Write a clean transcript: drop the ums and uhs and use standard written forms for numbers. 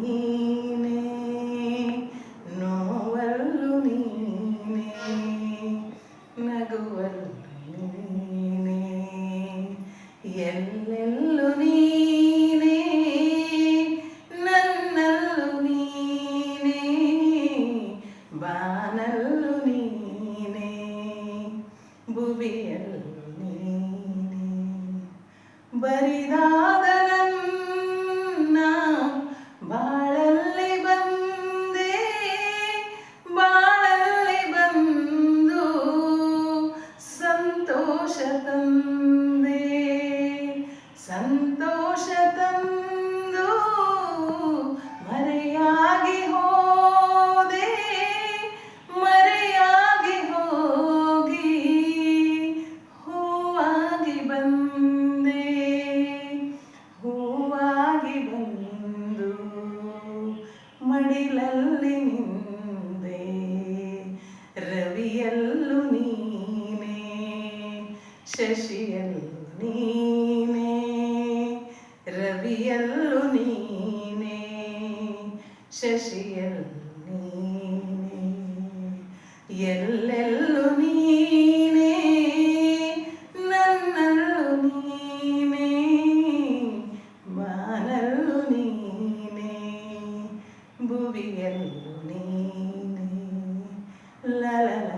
ನೀನೇ, ನೋವಲ್ಲೂ ನೀನೇ, ನಗುವಲ್ಲೂ ನೀನೇ, ಎಲ್ಲೆಲ್ಲೂ ನೀನೇ, ನನ್ನಲ್ಲೂ ನೀನೇ, ಬಾನಲ್ಲೂ ನೀನೇ, ಭುವಿಯಲ್ಲೂ ನೀನೇ. ಬರಿದಾದ ನನ್ನ ಬಾಳಲ್ಲಿ ಬಂದೆ, ಬಾಳಲ್ಲಿ ಬಂದು ಸಂತೋಷ ತಂದೆ, ಸಂತೋಷ ತಂದು ಮರೆಯಾಗಿ ಹೋದೆ, ಮರೆಯಾಗಿ ಹೋಗಿ ಹೂವಾಗಿ ಬಂದೆ, ಹೂವಾಗಿ ಬಂದು ಮಡಿಲಲ್ಲಿ ನಿಂದೆ. ರವಿಯಲ್ಲೂ ನೀನೇ, ಶಶಿಯಲ್ಲೂ ನೀನೇ, ರವಿಯಲ್ಲೂ ನೀನೇ, ಶಶಿಯಲ್ಲೂ ನೀನೇ, ಎಲ್ಲೆಲ್ಲೂ ನೀನೇ, ನನ್ನಲ್ಲೂ ನೀನೇ, ಬಾನಲ್ಲೂ ನೀನೇ, ಭುವಿಯಲ್ಲೂ ನೀನೇ. ಲ ಲ ಲ